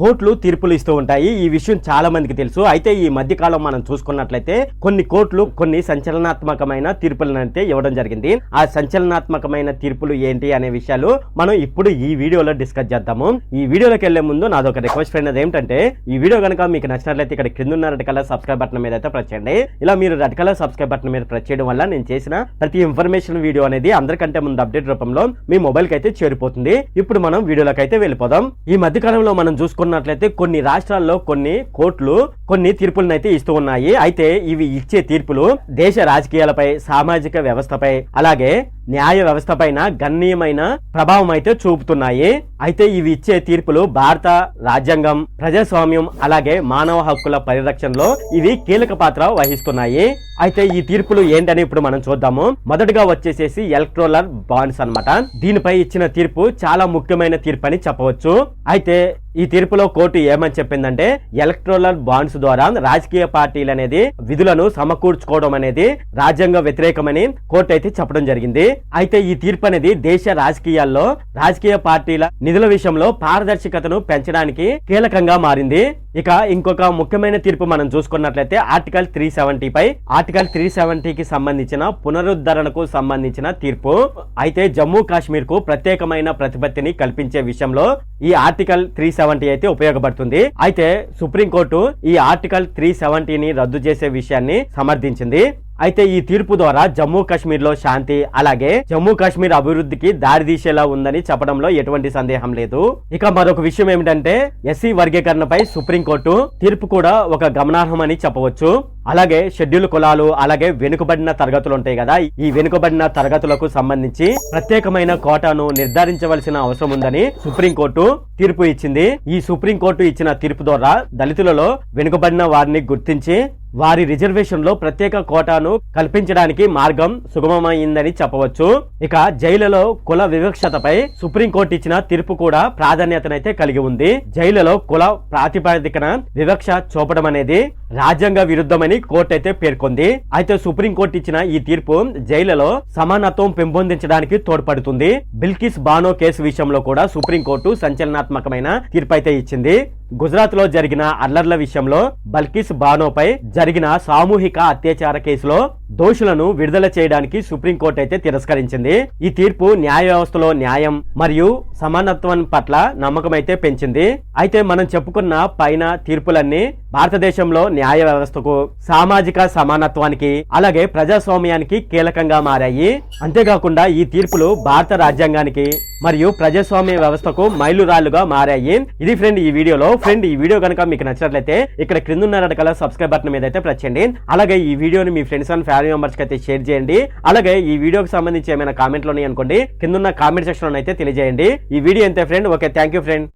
కోర్టులు తీర్పులు ఇస్తూ ఉంటాయి. ఈ విషయం చాలా మందికి తెలుసు. అయితే ఈ మధ్య కాలం మనం చూసుకున్నట్లయితే కొన్ని కోర్టులు కొన్ని సంచలనాత్మకమైన తీర్పులను అయితే ఇవ్వడం జరిగింది. ఆ సంచలనాత్మకమైన తీర్పులు ఏంటి అనే విషయాలు మనం ఇప్పుడు ఈ వీడియోలో డిస్కస్ చేద్దాము. ఈ వీడియోలోకి వెళ్లే ముందు నాదొక రిక్వెస్ట్ ఫ్రెండ్, అదేంటంటే ఈ వీడియో కనుక మీకు నచ్చినట్లయితే ఇక్కడ కింద ఉన్న రెడ్ కలర్ సబ్స్క్రైబ్ బటన్ మీద అయితే ప్రెస్ చేయండి. ఇలా మీరు రెడ్ కలర్ సబ్స్క్రైబ్ బటన్ మీద ప్రెస్ చేయడం వల్ల నేను చేసిన ప్రతి ఇన్ఫర్మేషన్ వీడియో అనేది అందరికంటే ముందు అప్డేట్ రూపంలో మీ మొబైల్ కి అయితే చేరిపోతుంది. ఇప్పుడు మనం వీడియోలోకి అయితే వెళ్ళిపోదాం. ఈ మధ్య కాలంలో మనం చూసుకున్నట్లయితే కొన్ని రాష్ట్రాల్లో కొన్ని కోర్టులు కొన్ని తీర్పులను అయితే ఇస్తూ ఉన్నాయి. అయితే ఇవి ఇచ్చే తీర్పులు దేశ రాజకీయాలపై, సామాజిక వ్యవస్థపై, అలాగే న్యాయ వ్యవస్థ పైన గణనీయమైన ప్రభావం అయితే చూపుతున్నాయి. అయితే ఇవి ఇచ్చే తీర్పులు భారత రాజ్యాంగం, ప్రజాస్వామ్యం, అలాగే మానవ హక్కుల పరిరక్షణలో ఇవి కీలక పాత్ర వహిస్తున్నాయి. అయితే ఈ తీర్పులు ఏంటని ఇప్పుడు మనం చూద్దాము. మొదటగా వచ్చేసేసి ఎలక్టోరల్ బాండ్స్ అన్నమాట. దీనిపై ఇచ్చిన తీర్పు చాలా ముఖ్యమైన తీర్పు అని చెప్పవచ్చు. అయితే ఈ తీర్పులో కోర్టు ఏమని చెప్పిందంటే, ఎలక్టోరల్ బాండ్స్ ద్వారా రాజకీయ పార్టీలు అనేది విధులను సమకూర్చుకోవడం అనేది రాజ్యాంగ వ్యతిరేకమని కోర్టు అయితే చెప్పడం జరిగింది. అయితే ఈ తీర్పు అనేది దేశ రాజకీయాల్లో రాజకీయ పార్టీల నిధుల విషయంలో పారదర్శకతను పెంచడానికి కీలకంగా మారింది. ఇక ఇంకొక ముఖ్యమైన తీర్పు మనం చూసుకున్నట్లయితే ఆర్టికల్ 370 పై ఆర్టికల్ 370కి సంబంధించిన పునరుద్ధరణకు సంబంధించిన తీర్పు. అయితే జమ్మూ కాశ్మీర్ కు ప్రత్యేకమైన ప్రతిపత్తిని కల్పించే విషయంలో ఈ ఆర్టికల్ 370 అయితే ఉపయోగపడుతుంది. అయితే సుప్రీంకోర్టు ఈ ఆర్టికల్ 370ని రద్దు చేసే విషయాన్ని సమర్థించింది. అయితే ఈ తీర్పు ద్వారా జమ్మూ కాశ్మీర్ లో శాంతి, అలాగే జమ్మూ కాశ్మీర్ అభివృద్ధికి దారితీసేలా ఉందని చెప్పడంలో ఎటువంటి సందేహం లేదు. ఇక మరొక విషయం ఏమిటంటే, ఎస్సీ వర్గీకరణపై సుప్రీంకోర్టు తీర్పు కూడా ఒక గమనార్హమని చెప్పవచ్చు. అలాగే షెడ్యూల్ కులాలు, అలాగే వెనుకబడిన తరగతులు ఉంటాయి కదా, ఈ వెనుకబడిన తరగతులకు సంబంధించి ప్రత్యేకమైన కోటాను నిర్ధారించవలసిన అవసరం ఉందని సుప్రీంకోర్టు తీర్పు ఇచ్చింది. ఈ సుప్రీంకోర్టు ఇచ్చిన తీర్పు ద్వారా దళితులలో వెనుకబడిన వారిని గుర్తించి వారి రిజర్వేషన్ లో ప్రత్యేక కోటాను కల్పించడానికి మార్గం సుగమమైందని చెప్పవచ్చు. ఇక జైలులో కుల వివక్షతపై సుప్రీంకోర్టు ఇచ్చిన తీర్పు కూడా ప్రాధాన్యతనైతే కలిగి ఉంది. జైలులో కుల ప్రాతిపదికన వివక్ష చూపడం అనేది రాజ్యాంగ విరుద్ధమని కోర్టు అయితే పేర్కొంది. అయితే సుప్రీంకోర్టు ఇచ్చిన ఈ తీర్పు జైలులో సమానత్వం పెంపొందించడానికి తోడ్పడుతుంది. బిల్కిస్ బానో కేసు విషయంలో కూడా సుప్రీంకోర్టు సంచలనాత్మకమైన తీర్పు అయితే ఇచ్చింది. గుజరాత్ లో జరిగిన అల్లర్ల విషయంలో బల్కిస్ బానోపై జరిగిన సామూహిక అత్యాచార కేసులో దోషులను విడుదల చేయడానికి సుప్రీంకోర్టు అయితే తిరస్కరించింది. ఈ తీర్పు న్యాయ వ్యవస్థలో న్యాయం మరియు సమానత్వం పట్ల నమ్మకం అయితే పెంచింది. అయితే మనం చెప్పుకున్న పైన తీర్పులన్నీ భారతదేశంలో న్యాయ వ్యవస్థకు, సామాజిక సమానత్వానికి, అలాగే ప్రజాస్వామ్యానికి కీలకంగా మారాయి. అంతేకాకుండా ఈ తీర్పులు భారత రాజ్యాంగానికి మరియు ప్రజాస్వామ్య వ్యవస్థకు మైలురాళ్లుగా మారాయి. ఇది ఫ్రెండ్ ఈ వీడియోలో. ఫ్రెండ్ ఈ వీడియో కనుక మీకు నచ్చినట్లయితే ఇక్కడ క్రింద ఉన్న రెడ్ కలర్ సబ్స్క్రైబ్ బటన్ మీద అయితే ప్రెస్ చేయండి. అలాగే ఈ వీడియోని మీ ఫ్రెండ్స్ అండ్ ఫ్యామిలీ మెంబర్స్ కి అయితే షేర్ చేయండి. అలాగే ఈ వీడియోకి సంబంధించి ఏమైనా కామెంట్లు ఉన్నాయి అనుకోండి, కింద ఉన్న కామెంట్ సెక్షన్ లో అయితే తెలియజేయండి. ఈ వీడియో అంతే friend. Okay, thank you friend.